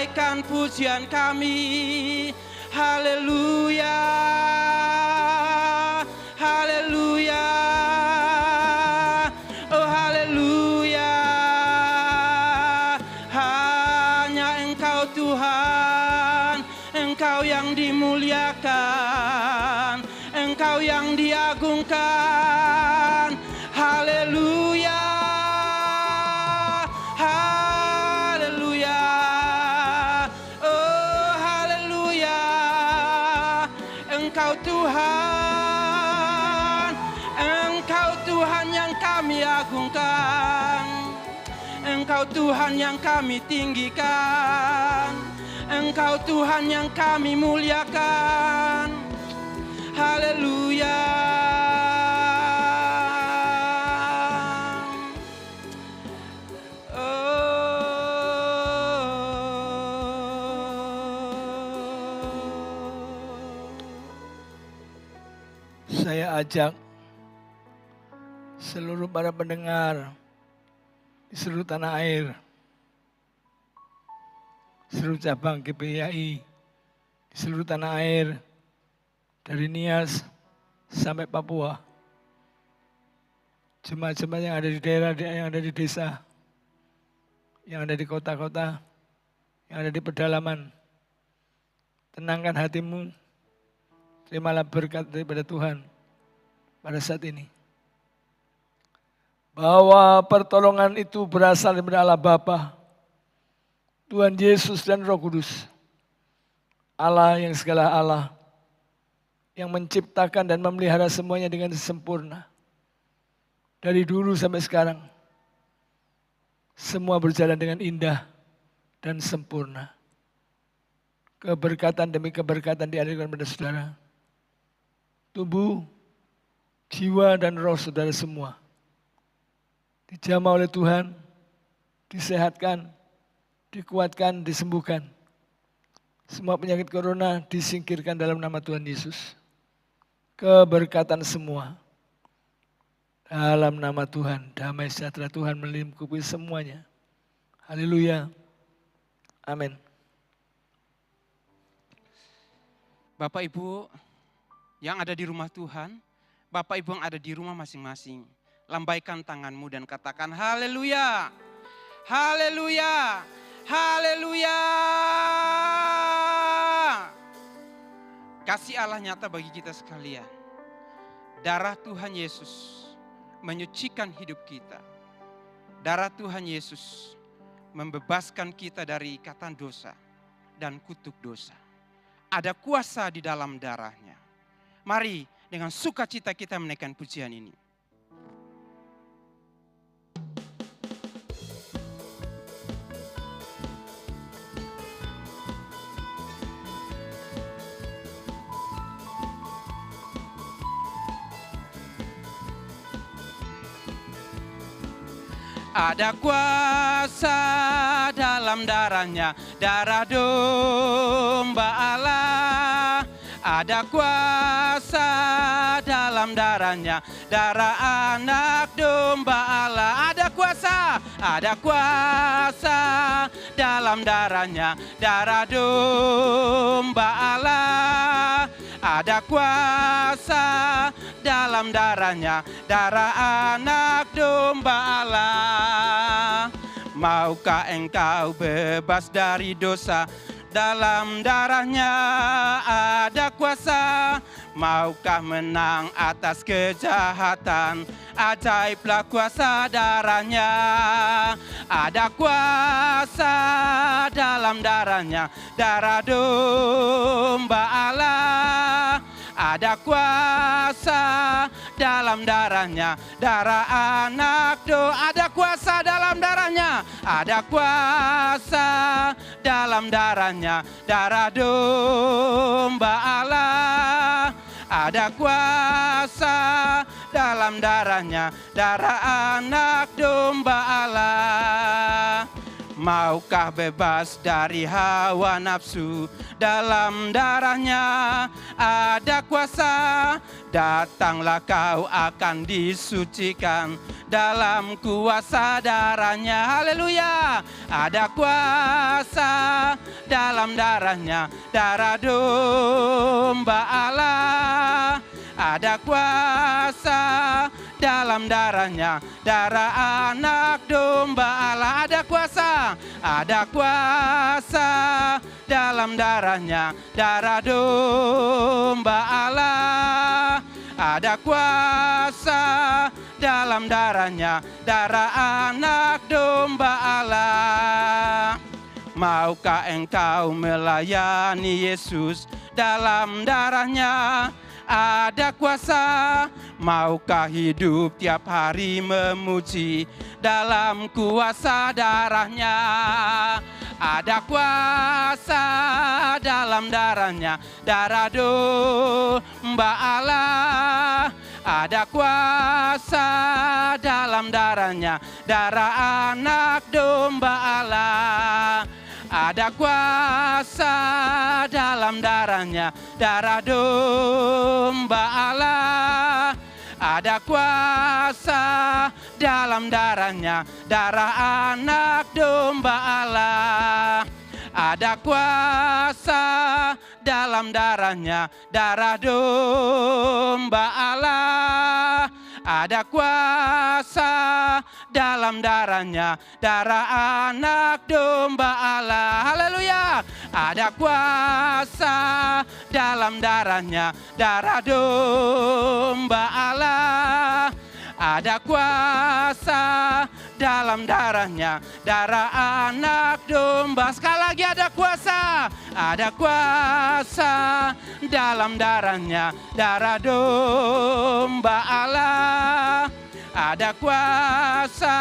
lambaikan pujian kami. Haleluya, haleluya, oh haleluya. Hanya Engkau Tuhan, Engkau yang dimuliakan, Engkau yang diagungkan. Haleluya, haleluya, oh haleluya. Engkau Tuhan, Engkau Tuhan yang kami agungkan, Engkau Tuhan yang kami tinggikan, Engkau Tuhan yang kami muliakan. Haleluya. Saya ajak seluruh para pendengar di seluruh tanah air, seluruh cabang GPIAI di seluruh tanah air, dari Nias sampai Papua, jemaat-jemaat yang ada di daerah, yang ada di desa, yang ada di kota-kota, yang ada di pedalaman. Tenangkan hatimu, terimalah berkat daripada Tuhan pada saat ini. Bahwa pertolongan itu berasal dari Allah Bapa, Tuhan Yesus dan Roh Kudus. Allah yang segala Allah, yang menciptakan dan memelihara semuanya dengan sempurna. Dari dulu sampai sekarang, semua berjalan dengan indah dan sempurna. Keberkatan demi keberkatan dialirkan pada saudara. Tubuh, jiwa dan roh saudara semua dijamah oleh Tuhan, disehatkan, dikuatkan, disembuhkan. Semua penyakit corona disingkirkan dalam nama Tuhan Yesus. Keberkatan semua dalam nama Tuhan, damai sejahtera Tuhan melingkupi semuanya. Haleluya. Amin. Bapak Ibu yang ada di rumah Tuhan, Bapak Ibu yang ada di rumah masing-masing, lambaikan tanganmu dan katakan haleluya, haleluya, haleluya. Kasih Allah nyata bagi kita sekalian. Darah Tuhan Yesus menyucikan hidup kita. Darah Tuhan Yesus membebaskan kita dari ikatan dosa dan kutuk dosa. Ada kuasa di dalam darahnya. Mari dengan sukacita kita menaikkan pujian ini. Ada kuasa dalam darahnya, darah domba Allah. Ada kuasa dalam darahnya, darah anak domba Allah. Ada kuasa dalam darahnya, darah domba Allah. Ada kuasa dalam darahnya, darah anak domba Allah. Maukah engkau bebas dari dosa? Dalam darahnya ada kuasa. Maukah menang atas kejahatan? Ajaiblah kuasa darahnya. Ada kuasa dalam darahnya, darah domba Allah. Ada kuasa dalam darahnya, darah anak domba. Ada kuasa dalam darahnya, ada kuasa dalam darahnya, darah domba Allah. Ada kuasa dalam darahnya, darah anak domba Allah. Maukah bebas dari hawa nafsu? Dalam darahnya ada kuasa. Datanglah kau akan disucikan dalam kuasa darahnya. Haleluya. Ada kuasa dalam darahnya, darah domba Allah. Ada kuasa dalam darahnya, darah anak domba Allah. Ada kuasa dalam darahnya, darah domba Allah. Ada kuasa dalam darahnya, darah anak domba Allah. Maukah engkau melayani Yesus? Dalam darahnya ada kuasa. Maukah hidup tiap hari memuji? Dalam kuasa darahnya ada kuasa. Dalam darahnya, darah domba Allah. Ada kuasa dalam darahnya, darah anak domba Allah. Ada kuasa dalam darahnya, darah domba Allah. Ada kuasa dalam darahnya, darah anak domba Allah. Ada kuasa dalam darahnya, darah domba Allah. Ada kuasa dalam darahnya, darah anak domba Allah. Haleluya. Ada kuasa dalam darahnya, darah domba Allah. Ada kuasa dalam darahnya, darah anak domba. Sekali lagi ada kuasa. Ada kuasa dalam darahnya, darah domba Allah. Ada kuasa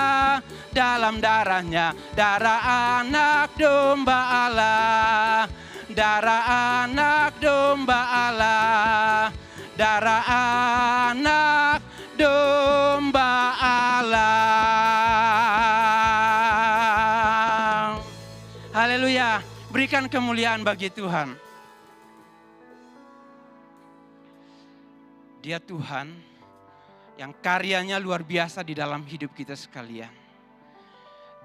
dalam darahnya, darah anak domba Allah. Darah anak domba Allah. Darah anak domba Allah. Haleluya. Berikan kemuliaan bagi Tuhan. Dia Tuhan yang karyanya luar biasa di dalam hidup kita sekalian.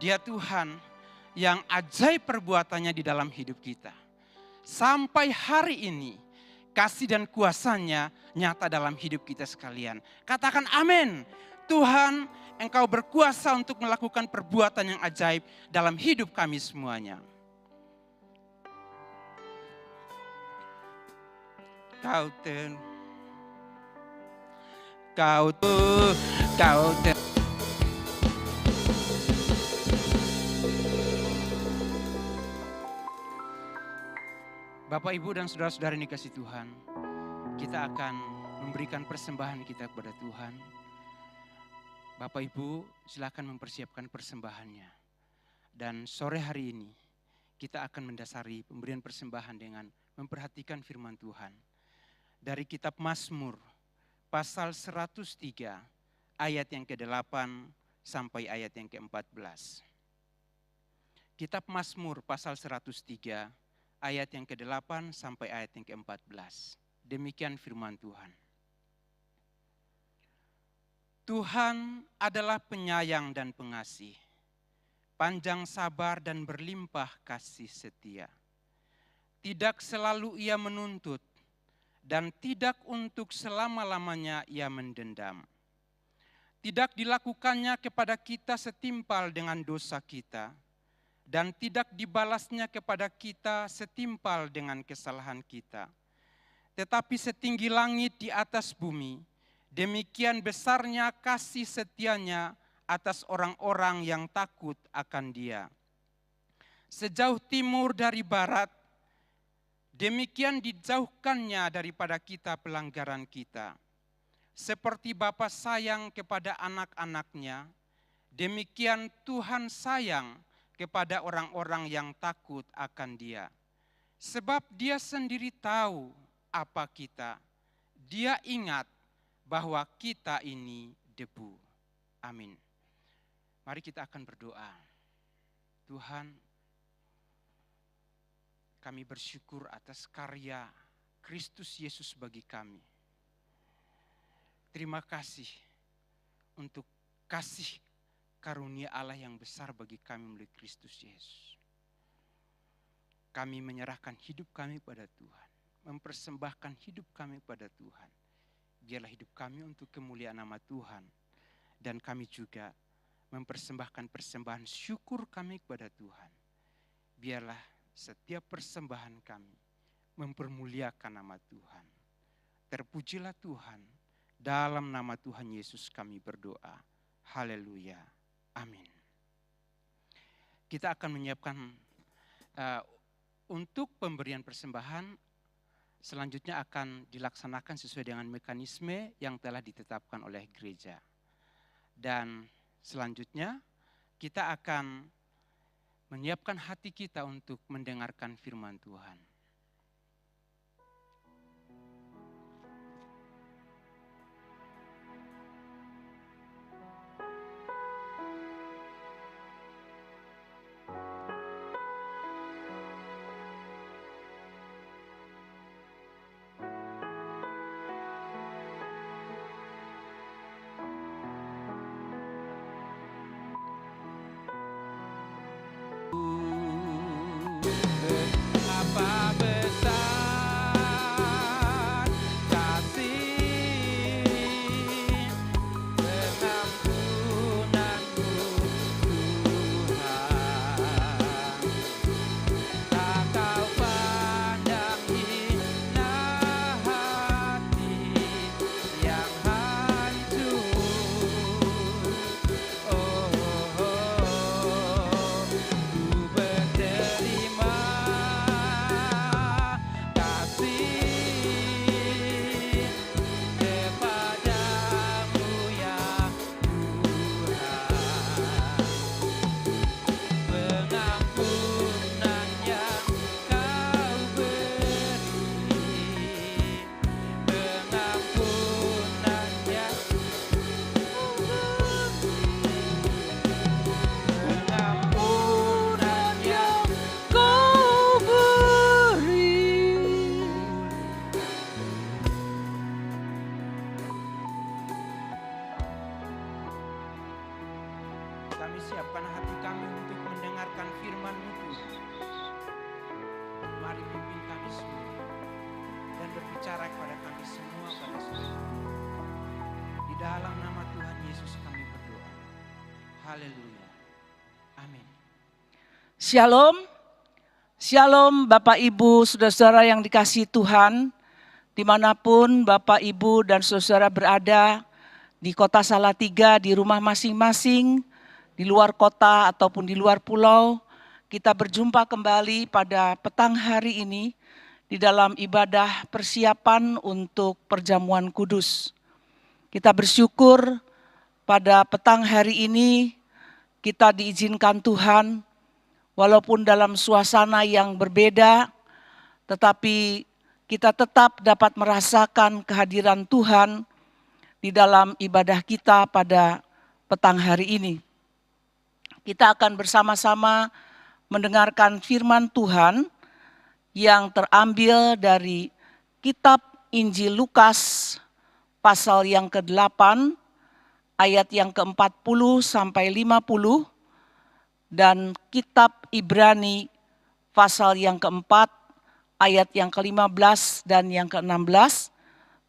Dia Tuhan yang ajaib perbuatannya di dalam hidup kita. Sampai hari ini kasih dan kuasanya nyata dalam hidup kita sekalian. Katakan amin. Tuhan, Engkau berkuasa untuk melakukan perbuatan yang ajaib dalam hidup kami semuanya. Kau Bapak, Ibu, dan saudara-saudara yang dikasihi Tuhan, kita akan memberikan persembahan kita kepada Tuhan. Bapak, Ibu, silakan mempersiapkan persembahannya. Dan sore hari ini, kita akan mendasari pemberian persembahan dengan memperhatikan firman Tuhan. Dari kitab Mazmur, pasal 103, ayat yang ke-8 sampai ayat yang ke-14. Kitab Mazmur, pasal 103, ayat yang ke-8 sampai ayat yang ke-14. Demikian firman Tuhan. Tuhan adalah penyayang dan pengasih, panjang sabar dan berlimpah kasih setia. Tidak selalu ia menuntut, dan tidak untuk selama-lamanya ia mendendam. Tidak dilakukannya kepada kita setimpal dengan dosa kita, dan tidak dibalasnya kepada kita setimpal dengan kesalahan kita. Tetapi setinggi langit di atas bumi, demikian besarnya kasih setianya atas orang-orang yang takut akan Dia. Sejauh timur dari barat, demikian dijauhkannya daripada kita pelanggaran kita. Seperti Bapa sayang kepada anak-anaknya, demikian Tuhan sayang kepada orang-orang yang takut akan Dia. Sebab Dia sendiri tahu apa kita. Dia ingat bahwa kita ini debu. Amin. Mari kita akan berdoa. Tuhan, kami bersyukur atas karya Kristus Yesus bagi kami. Terima kasih untuk kasih karunia Allah yang besar bagi kami melalui Kristus Yesus. Kami menyerahkan hidup kami pada Tuhan, mempersembahkan hidup kami pada Tuhan. Biarlah hidup kami untuk kemuliaan nama Tuhan. Dan kami juga mempersembahkan persembahan syukur kami kepada Tuhan. Biarlah setiap persembahan kami mempermuliakan nama Tuhan. Terpujilah Tuhan, dalam nama Tuhan Yesus kami berdoa. Haleluya. Amin. Kita akan menyiapkan untuk pemberian persembahan, selanjutnya akan dilaksanakan sesuai dengan mekanisme yang telah ditetapkan oleh gereja. Dan selanjutnya kita akan menyiapkan hati kita untuk mendengarkan firman Tuhan. Betapa besar kasih pengampunanmu Tuhan. Tak kau pandang hina hati yang hancur. Ku berterima Kami siapkan hati kami untuk mendengarkan firman-Mu Tuhan. Mari pimpin kami semua dan berbicara kepada kami semua pada sore hari. Di dalam nama Tuhan Yesus kami berdoa. Haleluya. Amin. Shalom. Shalom Bapak Ibu, saudara-saudara yang dikasihi Tuhan. Dimanapun Bapak Ibu dan saudara berada, di kota Salatiga, di rumah masing-masing, di luar kota ataupun di luar pulau, kita berjumpa kembali pada petang hari ini di dalam ibadah persiapan untuk perjamuan kudus. Kita bersyukur pada petang hari ini kita diizinkan Tuhan, walaupun dalam suasana yang berbeda, tetapi kita tetap dapat merasakan kehadiran Tuhan di dalam ibadah kita pada petang hari ini. Kita akan bersama-sama mendengarkan firman Tuhan yang terambil dari kitab Injil Lukas pasal yang ke-8 ayat yang ke-40 sampai 50 dan kitab Ibrani pasal yang ke-4 ayat yang ke-15 dan yang ke-16.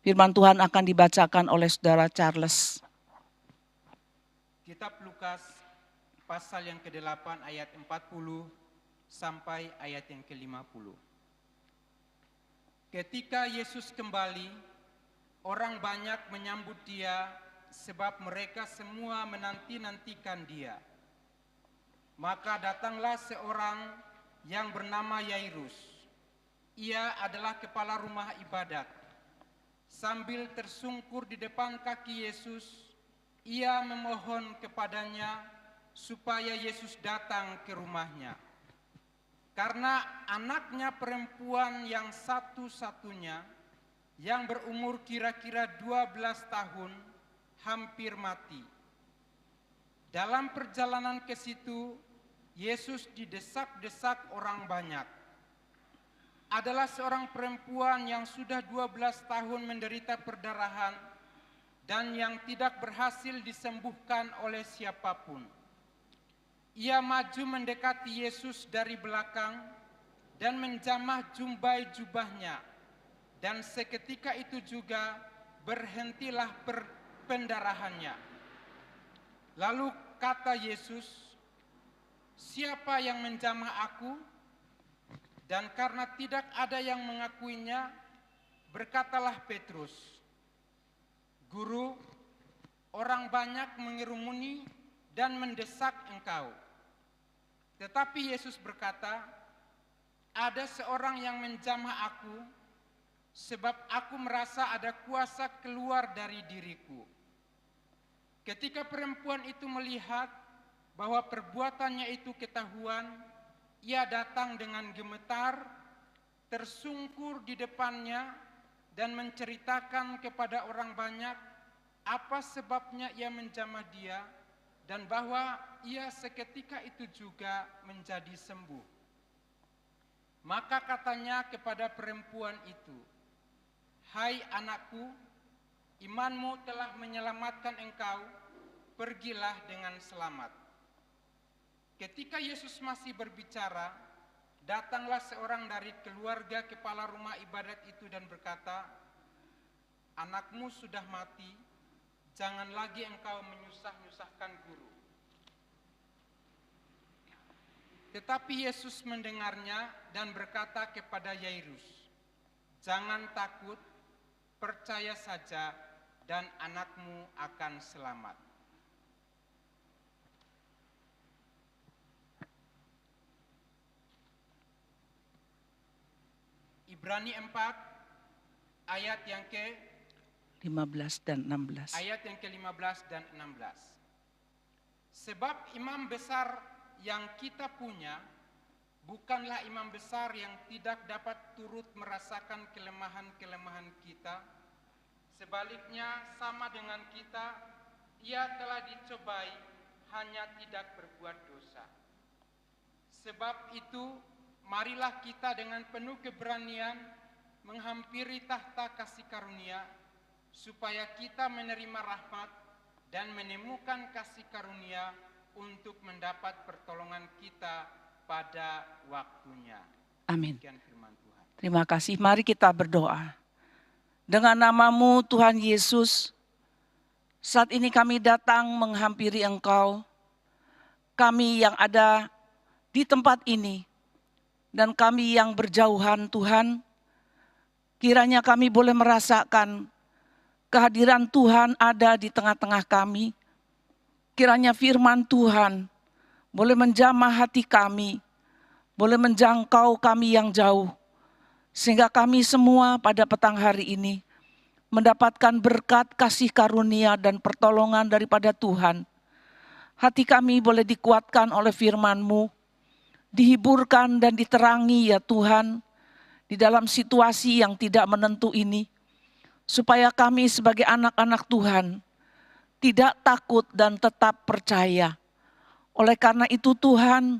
Firman Tuhan akan dibacakan oleh Saudara Charles. Kitab Lukas pasal yang ke-8 ayat 40 sampai ayat yang ke-50. Ketika Yesus kembali, orang banyak menyambut Dia sebab mereka semua menanti-nantikan Dia. Maka datanglah seorang yang bernama Yairus. Ia adalah kepala rumah ibadat. Sambil tersungkur di depan kaki Yesus, ia memohon kepadanya supaya Yesus datang ke rumahnya. Karena anaknya perempuan yang satu-satunya, yang berumur kira-kira 12 tahun, hampir mati. Dalam perjalanan ke situ, Yesus didesak-desak orang banyak. Adalah seorang perempuan yang sudah 12 tahun menderita perdarahan dan yang tidak berhasil disembuhkan oleh siapapun. Ia maju mendekati Yesus dari belakang dan menjamah jumbai jubahnya, dan seketika itu juga berhentilah pendarahannya. Lalu kata Yesus, "Siapa yang menjamah aku?" Dan karena tidak ada yang mengakuinya, berkatalah Petrus, "Guru, orang banyak mengerumuni dan mendesak engkau." Tetapi Yesus berkata, "Ada seorang yang menjamah aku, sebab aku merasa ada kuasa keluar dari diriku." Ketika perempuan itu melihat bahwa perbuatannya itu ketahuan, ia datang dengan gemetar, tersungkur di depannya, dan menceritakan kepada orang banyak apa sebabnya ia menjamah dia, dan bahwa ia seketika itu juga menjadi sembuh. Maka katanya kepada perempuan itu, "Hai anakku, imanmu telah menyelamatkan engkau, pergilah dengan selamat." Ketika Yesus masih berbicara, datanglah seorang dari keluarga kepala rumah ibadat itu dan berkata, "Anakmu sudah mati, jangan lagi engkau menyusah-nyusahkan guru." Tetapi Yesus mendengarnya dan berkata kepada Yairus, "Jangan takut, percaya saja dan anakmu akan selamat." Ibrani 4 ayat yang ke-15 dan 16. Ayat yang ke-15 dan 16. Sebab imam besar yang kita punya bukanlah imam besar yang tidak dapat turut merasakan kelemahan-kelemahan kita. Sebaliknya sama dengan kita, ia telah dicobai, hanya tidak berbuat dosa. Sebab itu, marilah kita dengan penuh keberanian menghampiri tahta kasih karunia, supaya kita menerima rahmat dan menemukan kasih karunia untuk mendapat pertolongan kita pada waktunya. Amin. Demikian firman Tuhan. Terima kasih. Mari kita berdoa. Dengan nama-Mu Tuhan Yesus, saat ini kami datang menghampiri Engkau. Kami yang ada di tempat ini dan kami yang berjauhan Tuhan, kiranya kami boleh merasakan kehadiran Tuhan ada di tengah-tengah kami. Kiranya firman Tuhan boleh menjamah hati kami, boleh menjangkau kami yang jauh, sehingga kami semua pada petang hari ini mendapatkan berkat kasih karunia dan pertolongan daripada Tuhan. Hati kami boleh dikuatkan oleh firman-Mu, dihiburkan dan diterangi ya Tuhan, di dalam situasi yang tidak menentu ini, supaya kami sebagai anak-anak Tuhan tidak takut dan tetap percaya. Oleh karena itu Tuhan,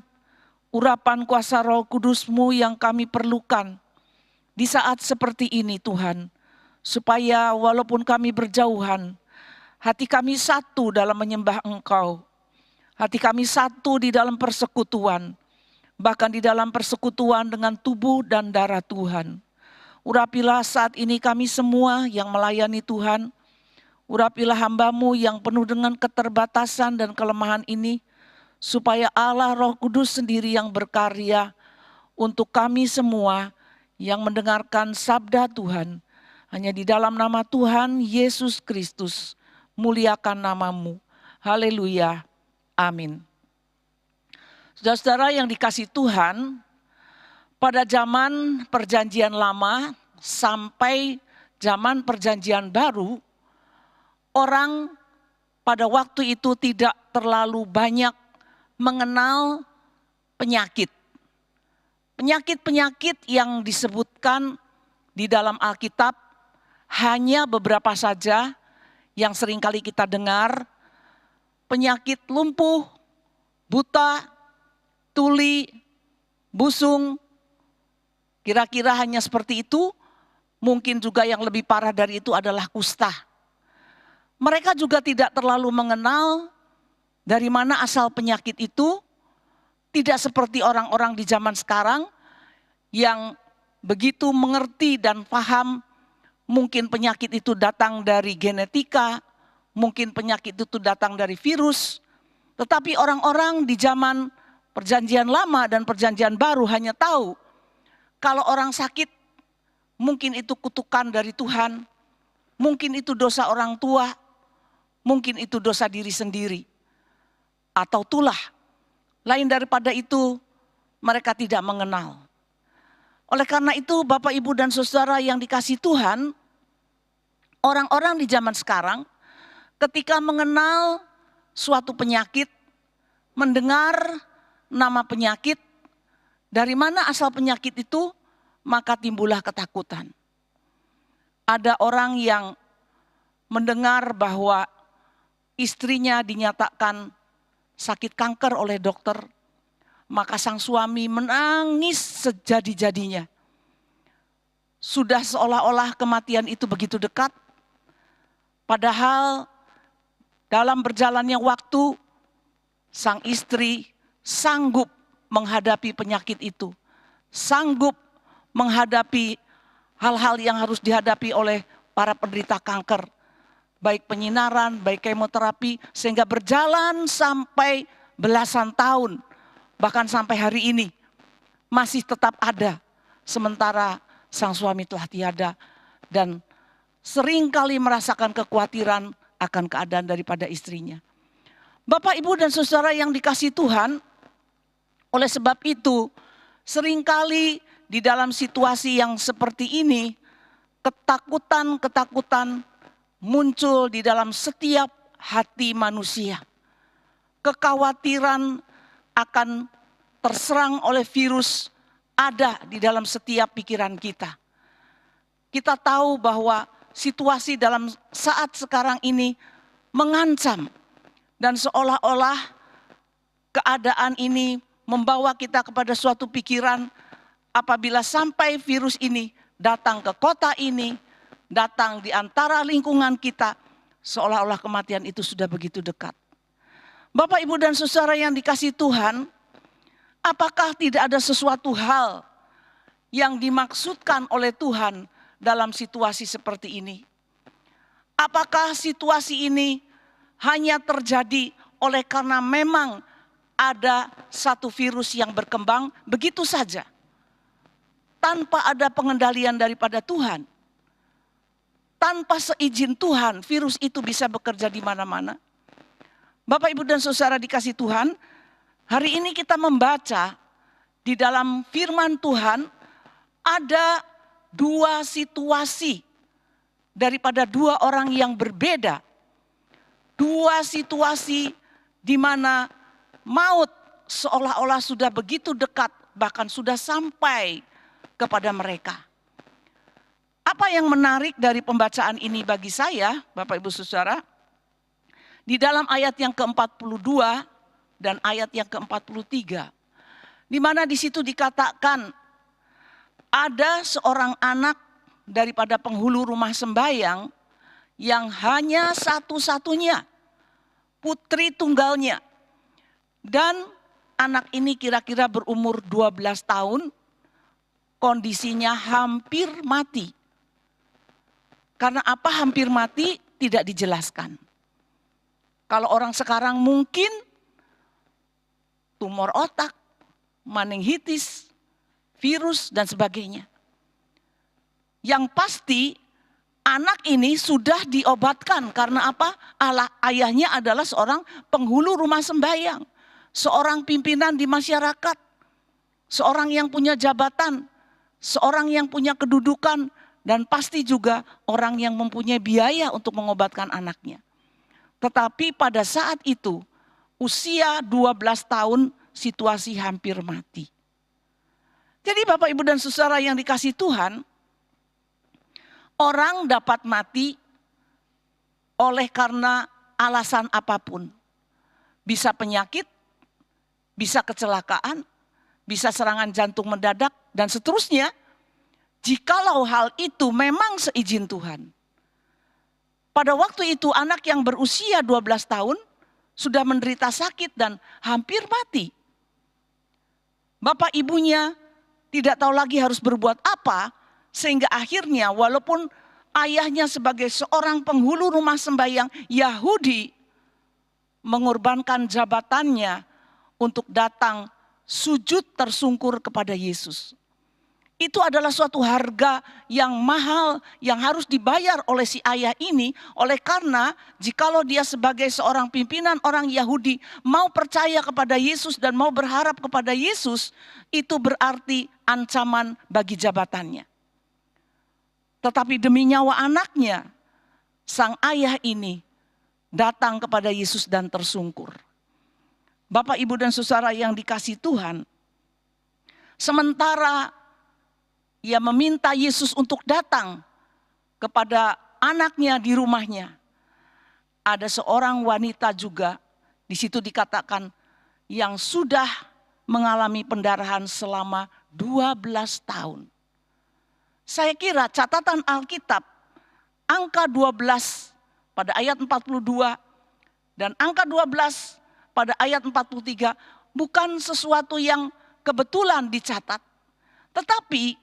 urapan kuasa Roh Kudus-Mu yang kami perlukan di saat seperti ini Tuhan, supaya walaupun kami berjauhan, hati kami satu dalam menyembah Engkau, hati kami satu di dalam persekutuan, bahkan di dalam persekutuan dengan tubuh dan darah Tuhan. Urapilah saat ini kami semua yang melayani Tuhan. Urapilah hamba-Mu yang penuh dengan keterbatasan dan kelemahan ini, supaya Allah Roh Kudus sendiri yang berkarya untuk kami semua yang mendengarkan sabda Tuhan. Hanya di dalam nama Tuhan Yesus Kristus, muliakan nama-Mu. Haleluya. Amin. Saudara-saudara yang dikasihi Tuhan, pada zaman perjanjian lama sampai zaman perjanjian baru, orang pada waktu itu tidak terlalu banyak mengenal penyakit. Penyakit-penyakit yang disebutkan di dalam Alkitab hanya beberapa saja yang seringkali kita dengar. Penyakit lumpuh, buta, tuli, busung, kira-kira hanya seperti itu. Mungkin juga yang lebih parah dari itu adalah kusta. Mereka juga tidak terlalu mengenal dari mana asal penyakit itu. Tidak seperti orang-orang di zaman sekarang yang begitu mengerti dan paham, mungkin penyakit itu datang dari genetika, mungkin penyakit itu datang dari virus. Tetapi orang-orang di zaman Perjanjian Lama dan Perjanjian Baru hanya tahu kalau orang sakit, mungkin itu kutukan dari Tuhan, mungkin itu dosa orang tua, mungkin itu dosa diri sendiri, atau tulah. Lain daripada itu, mereka tidak mengenal. Oleh karena itu, Bapak, Ibu, dan Saudara yang dikasihi Tuhan, orang-orang di zaman sekarang ketika mengenal suatu penyakit, mendengar nama penyakit, dari mana asal penyakit itu, maka timbullah ketakutan. Ada orang yang mendengar bahwa istrinya dinyatakan sakit kanker oleh dokter, maka sang suami menangis sejadi-jadinya. Sudah seolah-olah kematian itu begitu dekat, padahal dalam berjalannya waktu, sang istri sanggup menghadapi penyakit itu, sanggup menghadapi hal-hal yang harus dihadapi oleh para penderita kanker, baik penyinaran, baik kemoterapi, sehingga berjalan sampai belasan tahun, bahkan sampai hari ini masih tetap ada, sementara sang suami telah tiada dan seringkali merasakan kekhawatiran akan keadaan daripada istrinya. Bapak, Ibu, dan Saudara yang dikasihi Tuhan, oleh sebab itu seringkali di dalam situasi yang seperti ini, ketakutan-ketakutan muncul di dalam setiap hati manusia. Kekhawatiran akan terserang oleh virus ada di dalam setiap pikiran kita. Kita tahu bahwa situasi dalam saat sekarang ini mengancam dan seolah-olah keadaan ini membawa kita kepada suatu pikiran apabila sampai virus ini datang ke kota ini, datang di antara lingkungan kita, seolah-olah kematian itu sudah begitu dekat. Bapak, Ibu, dan Saudara yang dikasihi Tuhan, apakah tidak ada sesuatu hal yang dimaksudkan oleh Tuhan dalam situasi seperti ini? Apakah situasi ini hanya terjadi oleh karena memang ada satu virus yang berkembang begitu saja, tanpa ada pengendalian daripada Tuhan? Tanpa seizin Tuhan, virus itu bisa bekerja di mana-mana. Bapak, Ibu, dan Saudara dikasihi Tuhan, hari ini kita membaca di dalam firman Tuhan ada dua situasi daripada dua orang yang berbeda. Dua situasi di mana maut seolah-olah sudah begitu dekat, bahkan sudah sampai kepada mereka. Apa yang menarik dari pembacaan ini bagi saya, Bapak, Ibu, Saudara, di dalam ayat yang ke-42 dan ayat yang ke-43, di mana di situ dikatakan ada seorang anak daripada penghulu rumah sembahyang yang hanya satu-satunya, putri tunggalnya. Dan anak ini kira-kira berumur 12 tahun, kondisinya hampir mati. Karena apa hampir mati tidak dijelaskan. Kalau orang sekarang mungkin tumor otak, meningitis, virus, dan sebagainya. Yang pasti anak ini sudah diobatkan karena apa? Ayahnya adalah seorang penghulu rumah sembahyang, seorang pimpinan di masyarakat, seorang yang punya jabatan, seorang yang punya kedudukan, dan pasti juga orang yang mempunyai biaya untuk mengobatkan anaknya. Tetapi pada saat itu usia 12 tahun situasi hampir mati. Jadi Bapak, Ibu, dan Saudara yang dikasihi Tuhan, orang dapat mati oleh karena alasan apapun. Bisa penyakit, bisa kecelakaan, bisa serangan jantung mendadak, dan seterusnya. Jikalau hal itu memang seizin Tuhan. Pada waktu itu anak yang berusia 12 tahun sudah menderita sakit dan hampir mati. Bapak ibunya tidak tahu lagi harus berbuat apa, sehingga akhirnya walaupun ayahnya sebagai seorang penghulu rumah sembahyang Yahudi mengorbankan jabatannya untuk datang sujud tersungkur kepada Yesus. Itu adalah suatu harga yang mahal yang harus dibayar oleh si ayah ini. Oleh karena jikalau dia sebagai seorang pimpinan orang Yahudi mau percaya kepada Yesus dan mau berharap kepada Yesus, itu berarti ancaman bagi jabatannya. Tetapi demi nyawa anaknya, sang ayah ini datang kepada Yesus dan tersungkur. Bapak, Ibu, dan saudara yang dikasihi Tuhan, sementara ia meminta Yesus untuk datang kepada anaknya di rumahnya, ada seorang wanita juga, di situ dikatakan, yang sudah mengalami pendarahan selama 12 tahun. Saya kira catatan Alkitab, angka 12 pada ayat 42 dan angka 12 pada ayat 43 bukan sesuatu yang kebetulan dicatat. Tetapi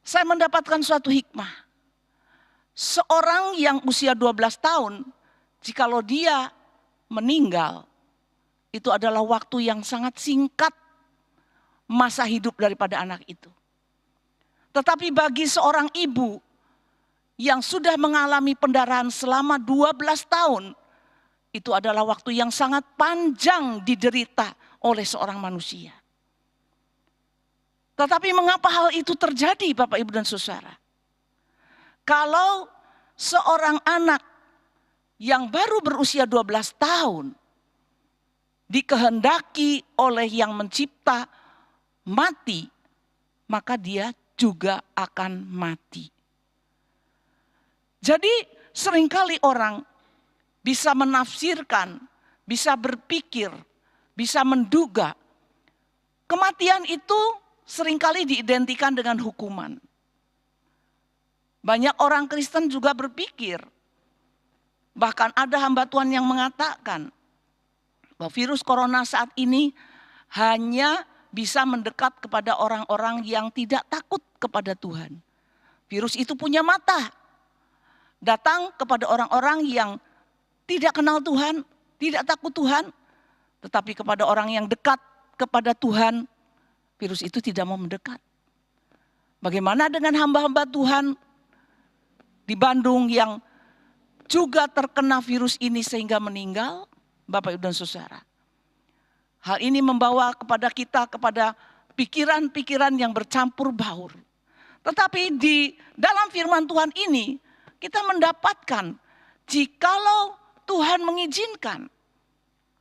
saya mendapatkan suatu hikmah. Seorang yang usia 12 tahun, jikalau dia meninggal, itu adalah waktu yang sangat singkat masa hidup daripada anak itu. Tetapi bagi seorang ibu yang sudah mengalami pendarahan selama 12 tahun, itu adalah waktu yang sangat panjang diderita oleh seorang manusia. Tetapi mengapa hal itu terjadi, Bapak, Ibu, dan saudara? Kalau seorang anak yang baru berusia 12 tahun dikehendaki oleh yang mencipta mati, maka dia juga akan mati. Jadi seringkali orang bisa menafsirkan, bisa berpikir, bisa menduga kematian itu seringkali diidentikan dengan hukuman. Banyak orang Kristen juga berpikir, bahkan ada hamba Tuhan yang mengatakan bahwa virus corona saat ini hanya bisa mendekat kepada orang-orang yang tidak takut kepada Tuhan. Virus itu punya mata, datang kepada orang-orang yang tidak kenal Tuhan, tidak takut Tuhan, tetapi kepada orang yang dekat kepada Tuhan, virus itu tidak mau mendekat. Bagaimana dengan hamba-hamba Tuhan di Bandung yang juga terkena virus ini sehingga meninggal? Bapak, Ibu, dan saudara. Hal ini membawa kepada kita kepada pikiran-pikiran yang bercampur baur. Tetapi di dalam firman Tuhan ini kita mendapatkan jikalau Tuhan mengizinkan,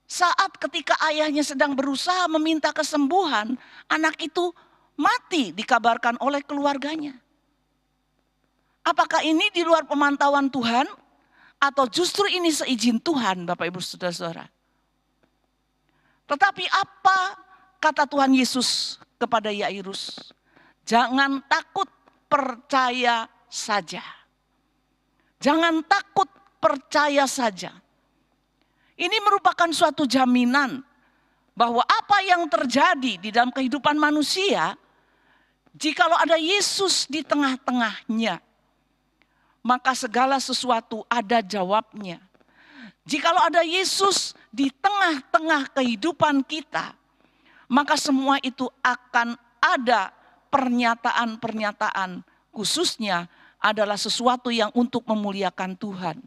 saat ketika ayahnya sedang berusaha meminta kesembuhan, anak itu mati dikabarkan oleh keluarganya. Apakah ini di luar pemantauan Tuhan atau justru ini seizin Tuhan, Bapak, Ibu, saudara-saudara? Tetapi apa kata Tuhan Yesus kepada Yairus? Jangan takut, percaya saja. Jangan takut, percaya saja. Ini merupakan suatu jaminan bahwa apa yang terjadi di dalam kehidupan manusia, jikalau ada Yesus di tengah-tengahnya, maka segala sesuatu ada jawabnya. Jikalau ada Yesus di tengah-tengah kehidupan kita, maka semua itu akan ada pernyataan-pernyataan, khususnya adalah sesuatu yang untuk memuliakan Tuhan.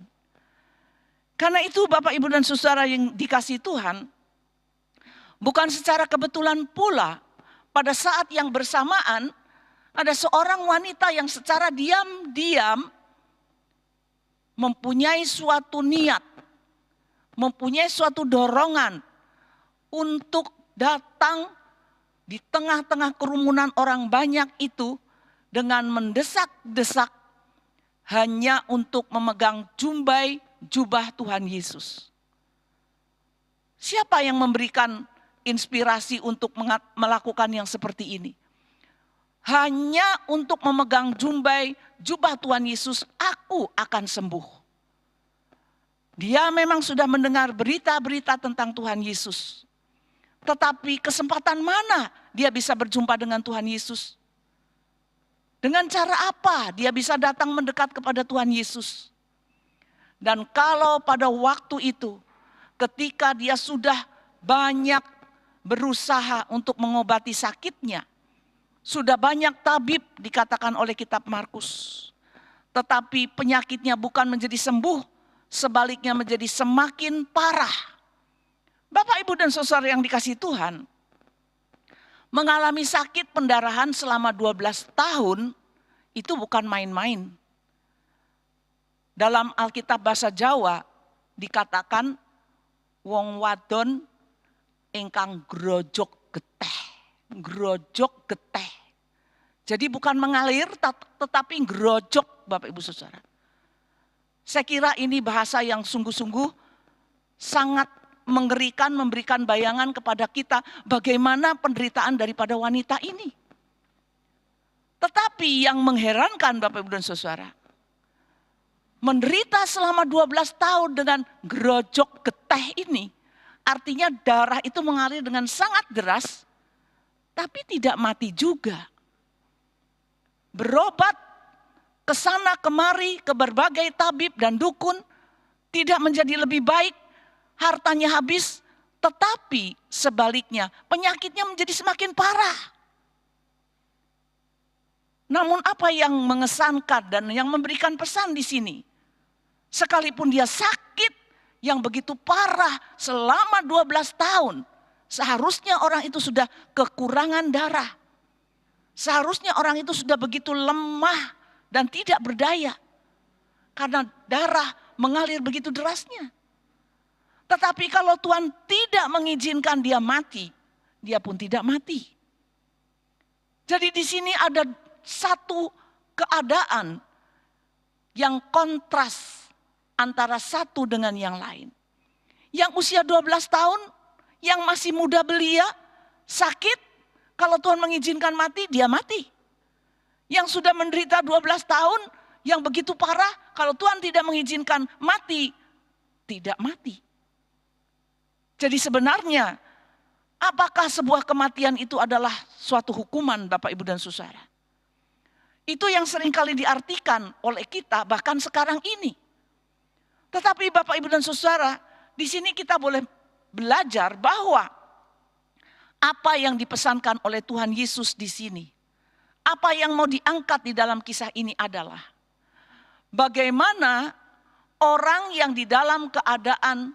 Karena itu Bapak, Ibu, dan saudara yang dikasihi Tuhan, bukan secara kebetulan pula pada saat yang bersamaan ada seorang wanita yang secara diam-diam mempunyai suatu niat, mempunyai suatu dorongan untuk datang di tengah-tengah kerumunan orang banyak itu dengan mendesak-desak hanya untuk memegang jubah Tuhan Yesus. Siapa yang memberikan inspirasi untuk melakukan yang seperti ini. Hanya untuk memegang jubah Tuhan Yesus, aku akan sembuh. Dia memang sudah mendengar berita-berita tentang Tuhan Yesus. Tetapi kesempatan mana dia bisa berjumpa dengan Tuhan Yesus? Dengan cara apa dia bisa datang mendekat kepada Tuhan Yesus? Dan kalau pada waktu itu, ketika dia sudah banyak berusaha untuk mengobati sakitnya, sudah banyak tabib dikatakan oleh kitab Markus, tetapi penyakitnya bukan menjadi sembuh, sebaliknya menjadi semakin parah. Bapak, Ibu, dan saudara yang dikasihi Tuhan, mengalami sakit pendarahan selama 12 tahun itu bukan main-main. Dalam Alkitab bahasa Jawa dikatakan wong wadon ingkang grojok geteh. Grojok geteh. Jadi bukan mengalir tetapi grojok, Bapak Ibu Saudara. Saya kira ini bahasa yang sungguh-sungguh sangat mengerikan, memberikan bayangan kepada kita bagaimana penderitaan daripada wanita ini. Tetapi yang mengherankan Bapak Ibu dan Saudara, menderita selama 12 tahun dengan grojok geteh ini, artinya darah itu mengalir dengan sangat deras, tapi tidak mati juga. Berobat ke sana kemari, ke berbagai tabib dan dukun, tidak menjadi lebih baik, hartanya habis, tetapi sebaliknya penyakitnya menjadi semakin parah. Namun apa yang mengesankan dan yang memberikan pesan di sini, sekalipun dia sakit yang begitu parah selama 12 tahun, seharusnya orang itu sudah kekurangan darah. Seharusnya orang itu sudah begitu lemah dan tidak berdaya. Karena darah mengalir begitu derasnya. Tetapi kalau Tuhan tidak mengizinkan dia mati, dia pun tidak mati. Jadi di sini ada satu keadaan yang kontras antara satu dengan yang lain. Yang usia 12 tahun, yang masih muda belia, sakit, kalau Tuhan mengizinkan mati, dia mati. Yang sudah menderita 12 tahun, yang begitu parah, kalau Tuhan tidak mengizinkan mati, tidak mati. Jadi sebenarnya, apakah sebuah kematian itu adalah suatu hukuman, Bapak, Ibu, dan Saudara? Itu yang seringkali diartikan oleh kita, bahkan sekarang ini. Tetapi Bapak, Ibu, dan Saudara, di sini kita boleh belajar bahwa apa yang dipesankan oleh Tuhan Yesus di sini, apa yang mau diangkat di dalam kisah ini adalah bagaimana orang yang di dalam keadaan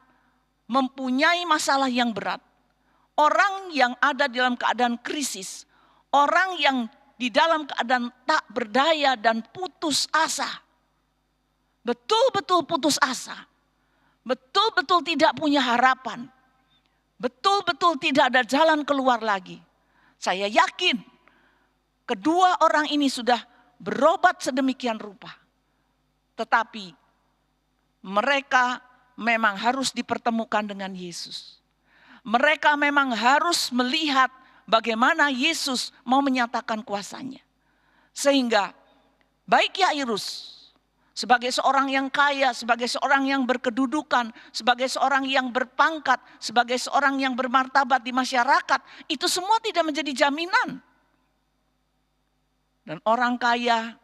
mempunyai masalah yang berat, orang yang ada dalam keadaan krisis, orang yang di dalam keadaan tak berdaya dan putus asa, betul-betul putus asa, betul-betul tidak punya harapan, betul-betul tidak ada jalan keluar lagi. Saya yakin kedua orang ini sudah berobat sedemikian rupa, tetapi mereka memang harus dipertemukan dengan Yesus. Mereka memang harus melihat bagaimana Yesus mau menyatakan kuasanya. Sehingga baik Yairus sebagai seorang yang kaya, sebagai seorang yang berkedudukan, sebagai seorang yang berpangkat, sebagai seorang yang bermartabat di masyarakat, itu semua tidak menjadi jaminan. Dan orang kaya,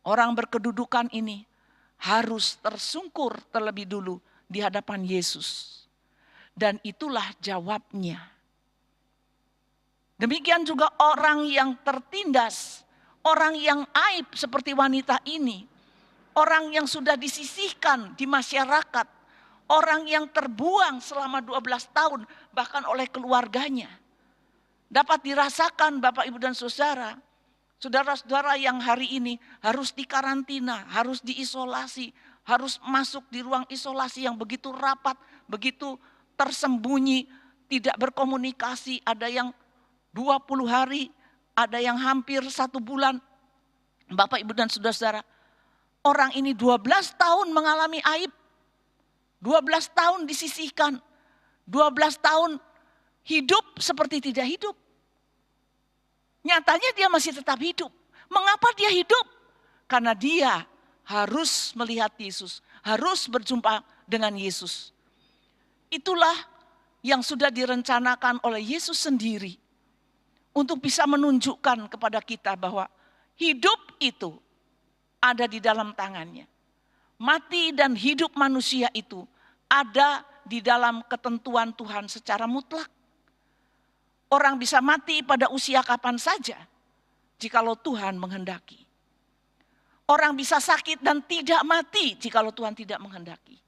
orang berkedudukan ini harus tersungkur terlebih dulu di hadapan Yesus. Dan itulah jawabnya. Demikian juga orang yang tertindas, orang yang aib seperti wanita ini, orang yang sudah disisihkan di masyarakat, orang yang terbuang selama 12 tahun bahkan oleh keluarganya. Dapat dirasakan Bapak, Ibu, dan Saudara, saudara-saudara yang hari ini harus dikarantina, harus diisolasi, harus masuk di ruang isolasi yang begitu rapat, begitu tersembunyi, tidak berkomunikasi, ada yang 20 hari, ada yang hampir 1 bulan. Bapak, Ibu, dan saudara-saudara, orang ini 12 tahun mengalami aib, 12 tahun disisihkan, 12 tahun hidup seperti tidak hidup. Nyatanya dia masih tetap hidup. Mengapa dia hidup? Karena dia harus melihat Yesus, harus berjumpa dengan Yesus. Itulah yang sudah direncanakan oleh Yesus sendiri untuk bisa menunjukkan kepada kita bahwa hidup itu ada di dalam tangannya. Mati dan hidup manusia itu ada di dalam ketentuan Tuhan secara mutlak. Orang bisa mati pada usia kapan saja, jikalau Tuhan menghendaki. Orang bisa sakit dan tidak mati jikalau Tuhan tidak menghendaki.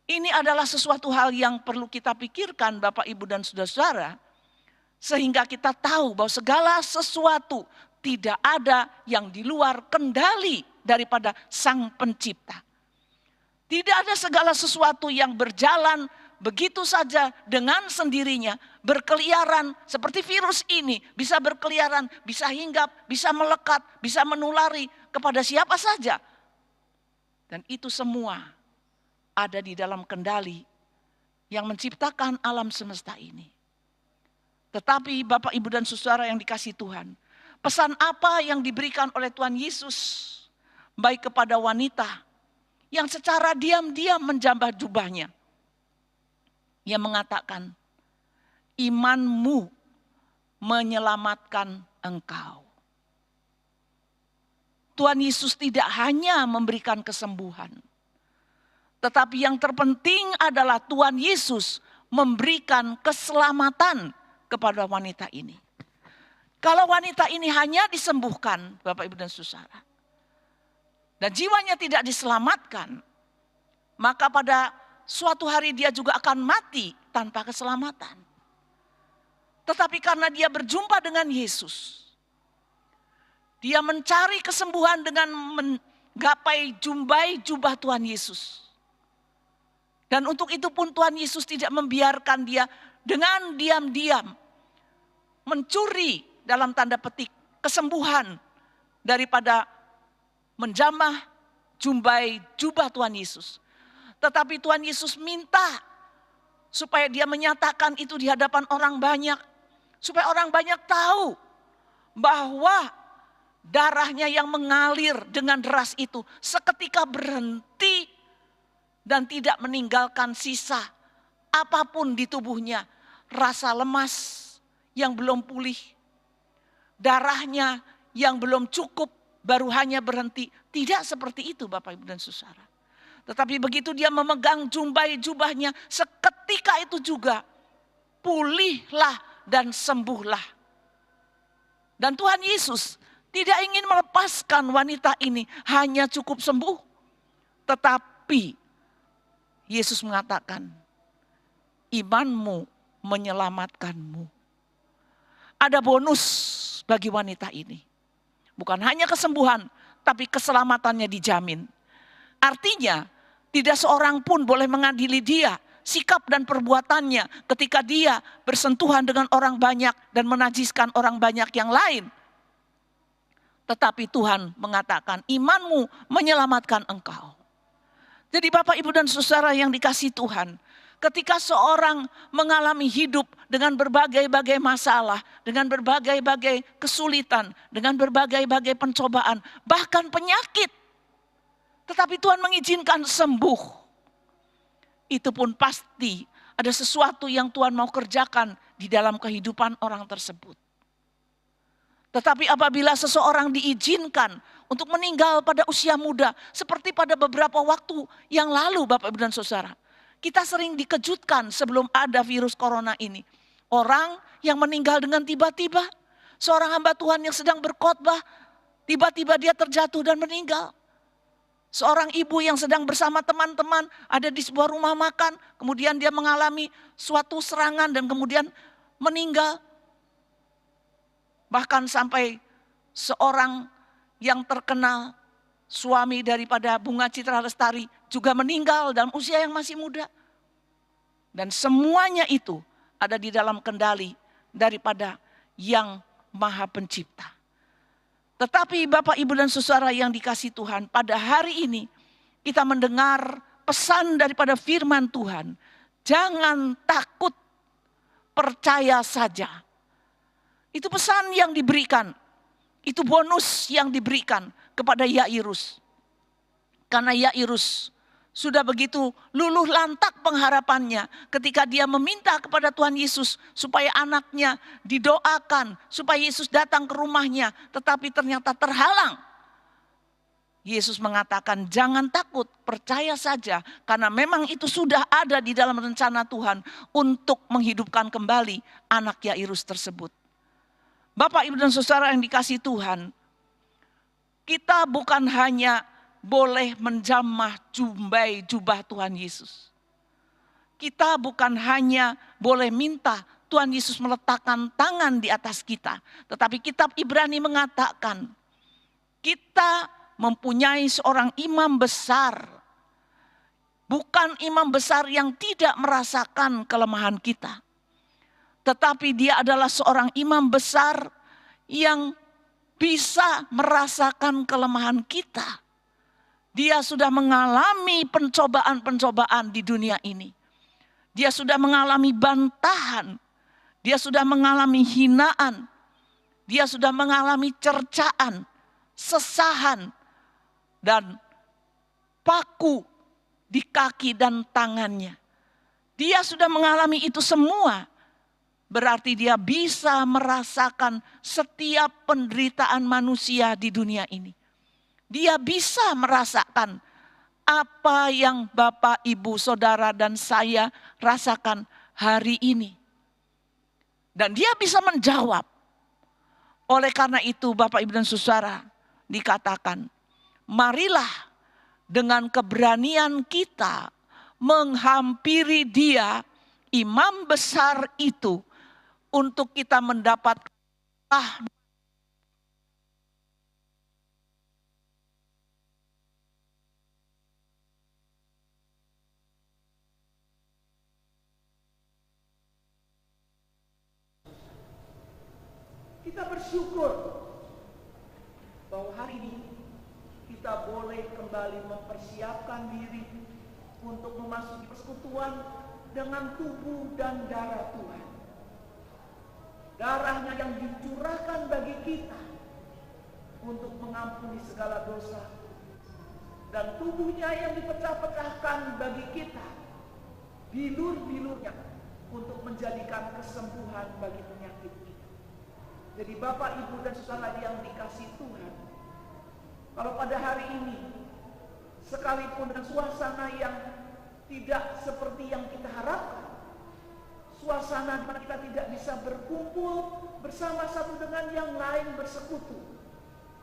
Ini adalah sesuatu hal yang perlu kita pikirkan Bapak, Ibu, dan saudara-saudara. Sehingga kita tahu bahwa segala sesuatu tidak ada yang di luar kendali daripada Sang Pencipta. Tidak ada segala sesuatu yang berjalan begitu saja dengan sendirinya, berkeliaran seperti virus ini, bisa berkeliaran, bisa hinggap, bisa melekat, bisa menulari kepada siapa saja. Dan itu semua ada di dalam kendali yang menciptakan alam semesta ini. Tetapi Bapak, Ibu, dan saudara yang dikasihi Tuhan, pesan apa yang diberikan oleh Tuhan Yesus baik kepada wanita yang secara diam-diam menjambah jubahnya? Ia mengatakan, imanmu menyelamatkan engkau. Tuhan Yesus tidak hanya memberikan kesembuhan, tetapi yang terpenting adalah Tuhan Yesus memberikan keselamatan kepada wanita ini. Kalau wanita ini hanya disembuhkan, Bapak, Ibu, dan saudara, dan jiwanya tidak diselamatkan, maka pada suatu hari dia juga akan mati tanpa keselamatan. Tetapi karena dia berjumpa dengan Yesus, dia mencari kesembuhan dengan menggapai jubah Tuhan Yesus. Dan untuk itu pun Tuhan Yesus tidak membiarkan dia dengan diam-diam mencuri dalam tanda petik kesembuhan daripada menjamah jubah Tuhan Yesus. Tetapi Tuhan Yesus minta supaya dia menyatakan itu di hadapan orang banyak. Supaya orang banyak tahu bahwa darahnya yang mengalir dengan deras itu seketika berhenti dan tidak meninggalkan sisa apapun di tubuhnya. Rasa lemas yang belum pulih, darahnya yang belum cukup baru hanya berhenti. Tidak seperti itu Bapak, Ibu, dan saudara. Tetapi begitu dia memegang jubahnya, seketika itu juga pulihlah dan sembuhlah. Dan Tuhan Yesus tidak ingin melepaskan wanita ini hanya cukup sembuh. Tetapi Yesus mengatakan, imanmu menyelamatkanmu. Ada bonus bagi wanita ini. Bukan hanya kesembuhan, tapi keselamatannya dijamin. Artinya, tidak seorang pun boleh mengadili dia, sikap dan perbuatannya ketika dia bersentuhan dengan orang banyak dan menajiskan orang banyak yang lain. Tetapi Tuhan mengatakan, imanmu menyelamatkan engkau. Jadi Bapak, Ibu, dan saudara yang dikasihi Tuhan, ketika seorang mengalami hidup dengan berbagai-bagai masalah, dengan berbagai-bagai kesulitan, dengan berbagai-bagai pencobaan, bahkan penyakit, tetapi Tuhan mengizinkan sembuh, itu pun pasti ada sesuatu yang Tuhan mau kerjakan di dalam kehidupan orang tersebut. Tetapi apabila seseorang diizinkan untuk meninggal pada usia muda, seperti pada beberapa waktu yang lalu Bapak, Ibu, dan saudara, kita sering dikejutkan sebelum ada virus corona ini. Orang yang meninggal dengan tiba-tiba, seorang hamba Tuhan yang sedang berkhotbah, tiba-tiba dia terjatuh dan meninggal. Seorang ibu yang sedang bersama teman-teman ada di sebuah rumah makan, kemudian dia mengalami suatu serangan dan kemudian meninggal. Bahkan sampai seorang yang terkenal, suami daripada Bunga Citra Lestari juga meninggal dalam usia yang masih muda. Dan semuanya itu ada di dalam kendali daripada Yang Maha Pencipta. Tetapi Bapak, Ibu, dan saudara yang dikasihi Tuhan, pada hari ini kita mendengar pesan daripada firman Tuhan. Jangan takut percaya saja. Itu pesan yang diberikan. Itu bonus yang diberikan kepada Yairus. Karena Yairus sudah begitu luluh lantak pengharapannya ketika dia meminta kepada Tuhan Yesus supaya anaknya didoakan, supaya Yesus datang ke rumahnya, tetapi ternyata terhalang. Yesus mengatakan, jangan takut, percaya saja, karena memang itu sudah ada di dalam rencana Tuhan untuk menghidupkan kembali anak Yairus tersebut. Bapak, Ibu dan Saudara yang dikasihi Tuhan, kita bukan hanya boleh menjamah jubah Tuhan Yesus. Kita bukan hanya boleh minta Tuhan Yesus meletakkan tangan di atas kita. Tetapi kitab Ibrani mengatakan, kita mempunyai seorang imam besar. Bukan imam besar yang tidak merasakan kelemahan kita. Tetapi dia adalah seorang imam besar yang bisa merasakan kelemahan kita. Dia sudah mengalami pencobaan-pencobaan di dunia ini. Dia sudah mengalami bantahan. Dia sudah mengalami hinaan. Dia sudah mengalami cercaan, sesahan, dan paku di kaki dan tangannya. Dia sudah mengalami itu semua. Berarti dia bisa merasakan setiap penderitaan manusia di dunia ini. Dia bisa merasakan apa yang Bapak, Ibu, Saudara, dan saya rasakan hari ini. Dan dia bisa menjawab. Oleh karena itu Bapak, Ibu, dan Saudara dikatakan, marilah dengan keberanian kita menghampiri dia, imam besar itu, untuk kita mendapatkan kita bersyukur bahwa hari ini kita boleh kembali mempersiapkan diri untuk memasuki persekutuan dengan tubuh dan darah Tuhan. Darahnya yang dicurahkan bagi kita untuk mengampuni segala dosa, dan tubuhnya yang dipecah-pecahkan bagi kita, bilur-bilurnya untuk menjadikan kesembuhan bagi penyakit kita. Jadi Bapak, Ibu, dan Saudara yang dikasihi Tuhan, kalau pada hari ini, sekalipun dengan suasana yang tidak seperti yang kita harapkan, suasana di mana kita tidak bisa berkumpul bersama satu dengan yang lain bersekutu,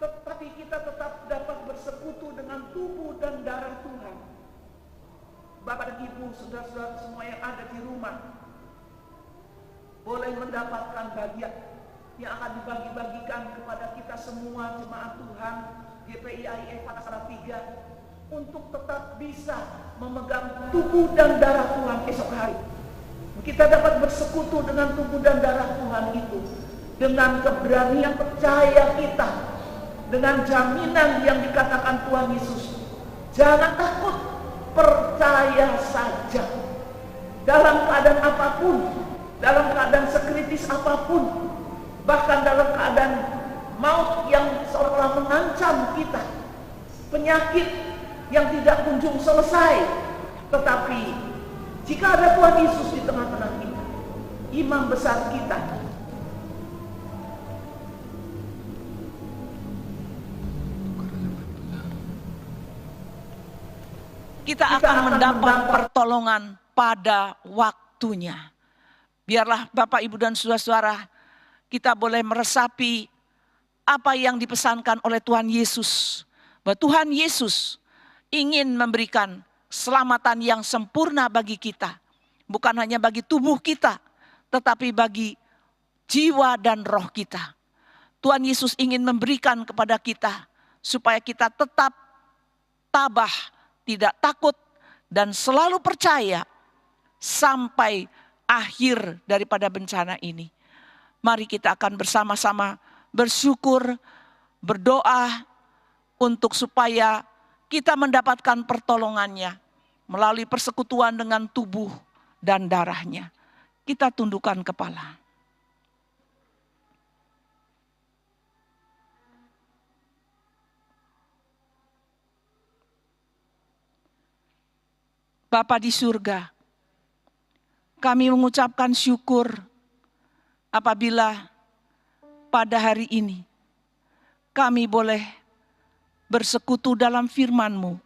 tetapi kita tetap dapat bersekutu dengan tubuh dan darah Tuhan. Bapak dan Ibu, saudara-saudara semua yang ada di rumah, boleh mendapatkan bagian yang akan dibagi-bagikan kepada kita semua jemaat Tuhan GPI IAIF Makassar 3 untuk tetap bisa memegang tubuh dan darah Tuhan esok hari. Kita dapat bersekutu dengan tubuh dan darah Tuhan itu dengan keberanian percaya kita, dengan jaminan yang dikatakan Tuhan Yesus. Jangan takut, percaya saja. Dalam keadaan apapun, dalam keadaan sekritis apapun, bahkan dalam keadaan maut yang seolah-olah mengancam kita, penyakit yang tidak kunjung selesai, tetapi jika ada Tuhan Yesus di tengah-tengah kita, imam besar kita, kita akan mendapat pertolongan pada waktunya. Biarlah Bapak, Ibu, dan saudara-saudara, kita boleh meresapi apa yang dipesankan oleh Tuhan Yesus. Bahwa Tuhan Yesus ingin memberikan keselamatan yang sempurna bagi kita. Bukan hanya bagi tubuh kita, tetapi bagi jiwa dan roh kita. Tuhan Yesus ingin memberikan kepada kita supaya kita tetap tabah, tidak takut, dan selalu percaya sampai akhir daripada bencana ini. Mari kita akan bersama-sama bersyukur, berdoa untuk supaya kita mendapatkan pertolongannya melalui persekutuan dengan tubuh dan darahnya. Kita tundukkan kepala. Bapa di surga, kami mengucapkan syukur apabila pada hari ini kami boleh bersekutu dalam firman-Mu.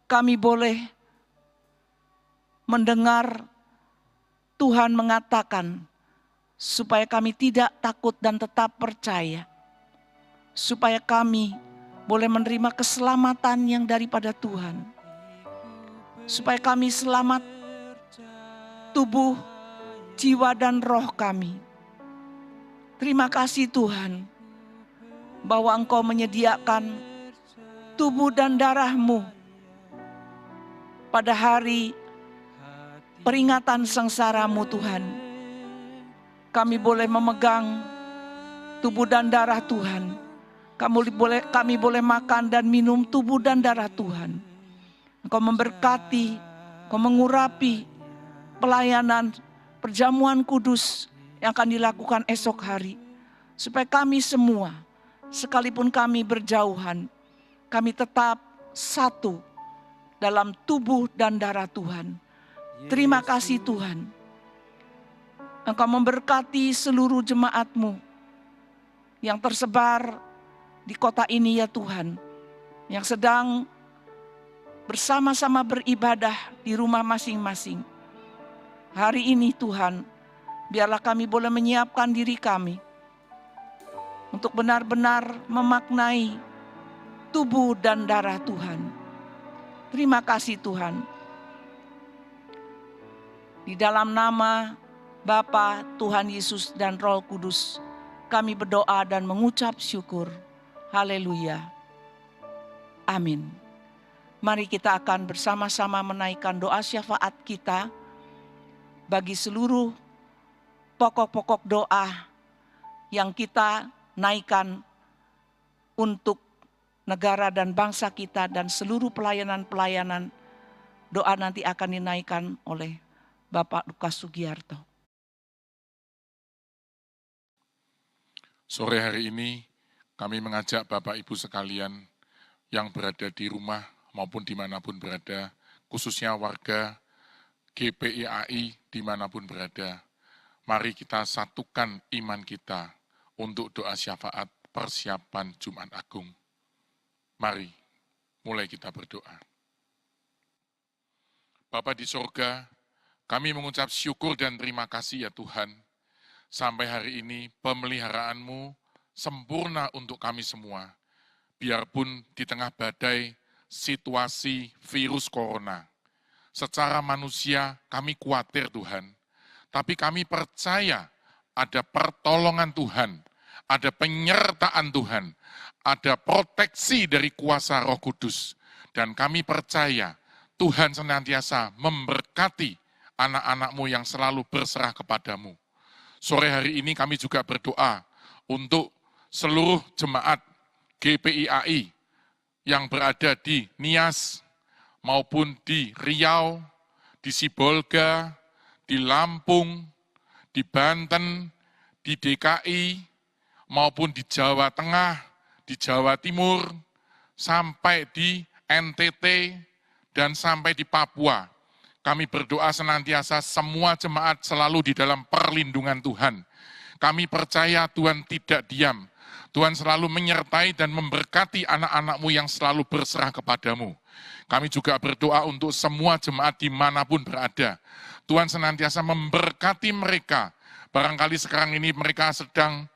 Kami boleh mendengar Tuhan mengatakan supaya kami tidak takut dan tetap percaya. Supaya kami boleh menerima keselamatan yang daripada Tuhan. Supaya kami selamat tubuh, jiwa dan roh kami. Terima kasih Tuhan bahwa Engkau menyediakan tubuh dan darah-Mu pada hari peringatan sengsara-Mu Tuhan. Kami boleh memegang tubuh dan darah Tuhan. Kami boleh makan dan minum tubuh dan darah Tuhan. Engkau memberkati, Engkau mengurapi pelayanan perjamuan kudus yang akan dilakukan esok hari. Supaya kami semua, sekalipun kami berjauhan, kami tetap satu dalam tubuh dan darah Tuhan. Terima kasih Tuhan. Engkau memberkati seluruh jemaat-Mu yang tersebar di kota ini ya Tuhan. Yang sedang bersama-sama beribadah di rumah masing-masing. Hari ini Tuhan, biarlah kami boleh menyiapkan diri kami untuk benar-benar memaknai tubuh dan darah Tuhan. Terima kasih Tuhan. Di dalam nama Bapa, Tuhan Yesus dan Roh Kudus, kami berdoa dan mengucap syukur. Haleluya. Amin. Mari kita akan bersama-sama menaikkan doa syafaat kita bagi seluruh pokok-pokok doa yang kita naikkan untuk negara dan bangsa kita dan seluruh pelayanan-pelayanan. Doa nanti akan dinaikkan oleh Bapak Lukas Sugiarto. Sore hari ini kami mengajak Bapak Ibu sekalian yang berada di rumah maupun dimanapun berada, khususnya warga GPIAI dimanapun berada. Mari kita satukan iman kita untuk doa syafaat persiapan Jumat Agung. Mari, mulai kita berdoa. Bapa di sorga, kami mengucap syukur dan terima kasih ya Tuhan. Sampai hari ini pemeliharaan-Mu sempurna untuk kami semua. Biarpun di tengah badai situasi virus corona. Secara manusia kami khawatir Tuhan. Tapi kami percaya ada pertolongan Tuhan. Ada penyertaan Tuhan. Ada proteksi dari kuasa Roh Kudus. Dan kami percaya Tuhan senantiasa memberkati anak-anak-Mu yang selalu berserah kepadamu. Sore hari ini kami juga berdoa untuk seluruh jemaat GPIAI yang berada di Nias maupun di Riau, di Sibolga, di Lampung, di Banten, di DKI, maupun di Jawa Tengah, di Jawa Timur, sampai di NTT, dan sampai di Papua. Kami berdoa senantiasa semua jemaat selalu di dalam perlindungan Tuhan. Kami percaya Tuhan tidak diam. Tuhan selalu menyertai dan memberkati anak-anak-Mu yang selalu berserah kepadamu. Kami juga berdoa untuk semua jemaat dimanapun berada. Tuhan senantiasa memberkati mereka. Barangkali sekarang ini mereka sedang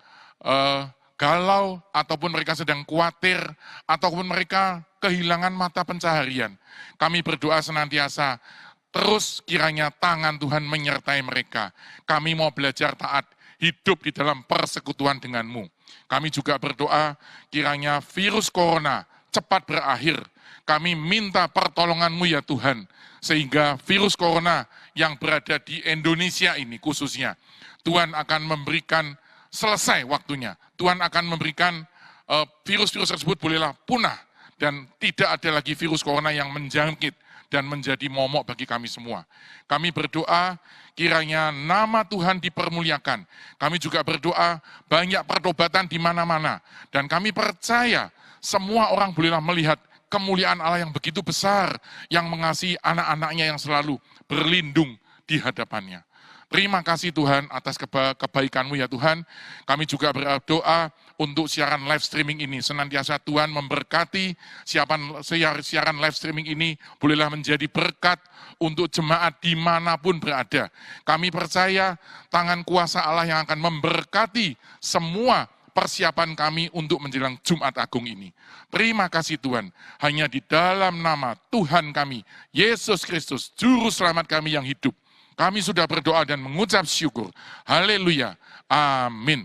galau, ataupun mereka sedang khawatir, ataupun mereka kehilangan mata pencaharian. Kami berdoa senantiasa, terus kiranya tangan Tuhan menyertai mereka. Kami mau belajar taat, hidup di dalam persekutuan dengan-Mu. Kami juga berdoa kiranya virus corona cepat berakhir. Kami minta pertolongan-Mu ya Tuhan, sehingga virus corona yang berada di Indonesia ini khususnya, Tuhan akan memberikan selesai waktunya. Tuhan akan memberikan virus-virus tersebut bolehlah punah dan tidak ada lagi virus corona yang menjangkit dan menjadi momok bagi kami semua. Kami berdoa kiranya nama Tuhan dipermuliakan. Kami juga berdoa banyak pertobatan di mana-mana. Dan kami percaya semua orang bolehlah melihat kemuliaan Allah yang begitu besar, yang mengasihi anak-anaknya yang selalu berlindung di hadapannya. Terima kasih Tuhan atas kebaikan-Mu ya Tuhan. Kami juga berdoa untuk siaran live streaming ini. Senantiasa Tuhan memberkati siaran live streaming ini. Bolehlah menjadi berkat untuk jemaat dimanapun berada. Kami percaya tangan kuasa Allah yang akan memberkati semua persiapan kami untuk menjelang Jumat Agung ini. Terima kasih Tuhan. Hanya di dalam nama Tuhan kami, Yesus Kristus, Juru Selamat kami yang hidup. Kami sudah berdoa dan mengucap syukur. Haleluya. Amin.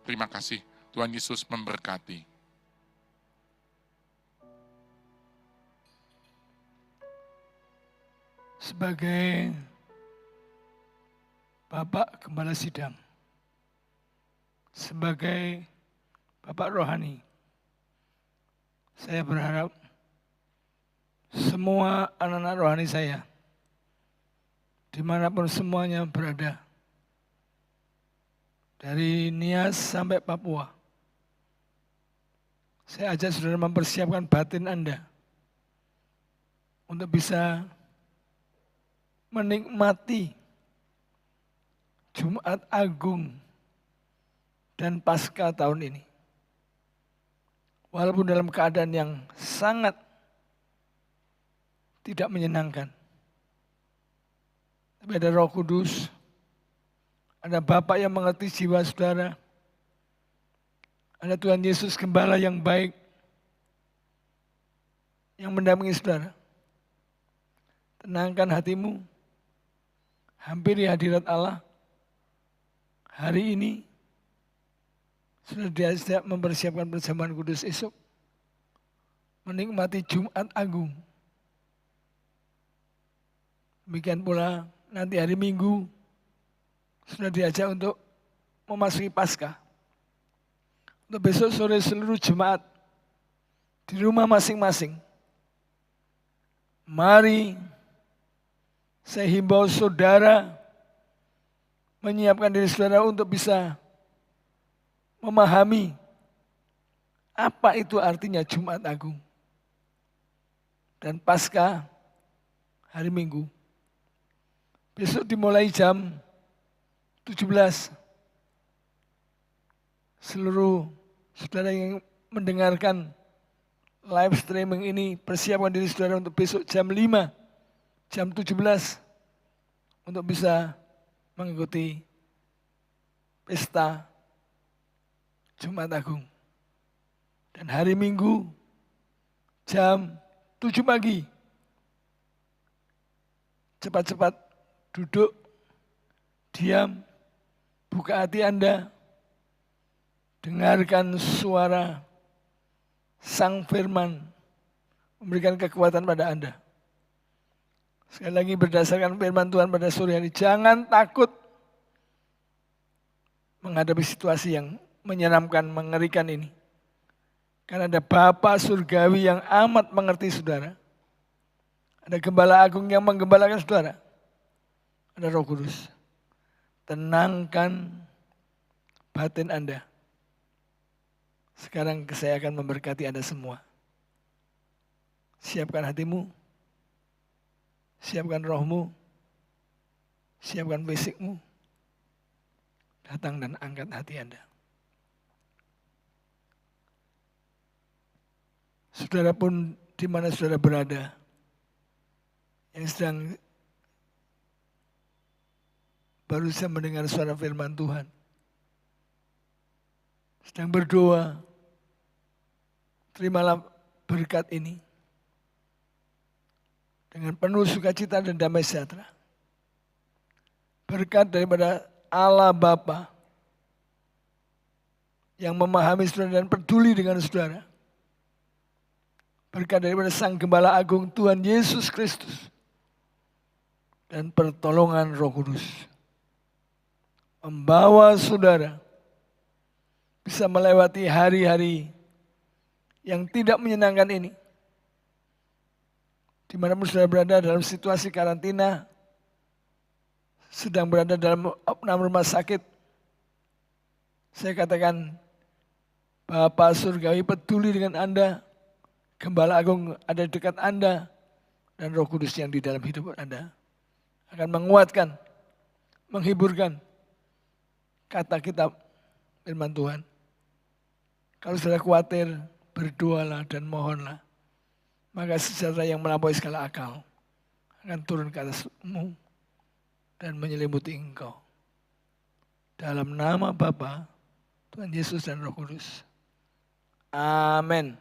Terima kasih. Tuhan Yesus memberkati. Sebagai Bapak Gembala Sidang, sebagai Bapak Rohani, saya berharap semua anak-anak rohani saya, dimanapun semuanya berada, dari Nias sampai Papua, saya ajak saudara mempersiapkan batin Anda untuk bisa menikmati Jumat Agung dan Paskah tahun ini. Walaupun dalam keadaan yang sangat tidak menyenangkan. Tapi ada Roh Kudus, ada Bapak yang mengerti jiwa saudara, ada Tuhan Yesus Gembala yang baik, yang mendampingi saudara. Tenangkan hatimu, hampiri hadirat Allah. Hari ini sudah diajak mempersiapkan perjamuan kudus esok, menikmati Jumat Agung. Demikian pula nanti hari Minggu sudah diajak untuk memasuki Paskah. Untuk besok sore seluruh jemaat di rumah masing-masing. Mari saya himbau saudara menyiapkan diri saudara untuk bisa memahami apa itu artinya Jumat Agung dan Paskah hari Minggu. Besok dimulai jam 17. Seluruh saudara yang mendengarkan live streaming ini, persiapkan diri saudara untuk besok jam 5, jam 17, untuk bisa mengikuti pesta Jumat Agung. Dan hari Minggu jam 7 pagi, cepat-cepat duduk, diam, buka hati Anda, dengarkan suara Sang Firman, memberikan kekuatan pada Anda. Sekali lagi berdasarkan firman Tuhan pada sore hari, jangan takut menghadapi situasi yang menyeramkan, mengerikan ini. Karena ada Bapa Surgawi yang amat mengerti saudara. Ada Gembala Agung yang menggembalakan saudara. Ada Roh Kudus. Tenangkan batin Anda. Sekarang saya akan memberkati Anda semua. Siapkan hatimu. Siapkan rohmu. Siapkan fisikmu. Datang dan angkat hati Anda. Saudara pun di mana saudara berada, yang sedang baru saja mendengar suara firman Tuhan, sedang berdoa, terimalah berkat ini dengan penuh sukacita dan damai sejahtera. Berkat daripada Allah Bapa yang memahami saudara dan peduli dengan saudara. Berkat daripada Sang Gembala Agung Tuhan Yesus Kristus dan pertolongan Roh Kudus membawa saudara bisa melewati hari-hari yang tidak menyenangkan ini dimanapun saudara berada dalam situasi karantina, sedang berada dalam rumah sakit, saya katakan Bapa Surgawi peduli dengan Anda, Gembala Agung ada di dekat Anda, dan Roh Kudus yang di dalam hidup Anda akan menguatkan, menghiburkan kata kitab firman Tuhan. Kalau saudara khawatir, berdoalah dan mohonlah. Maka sejahtera yang melampaui segala akal akan turun ke atasmu dan menyelimuti engkau. Dalam nama Bapa, Tuhan Yesus dan Roh Kudus. Amin.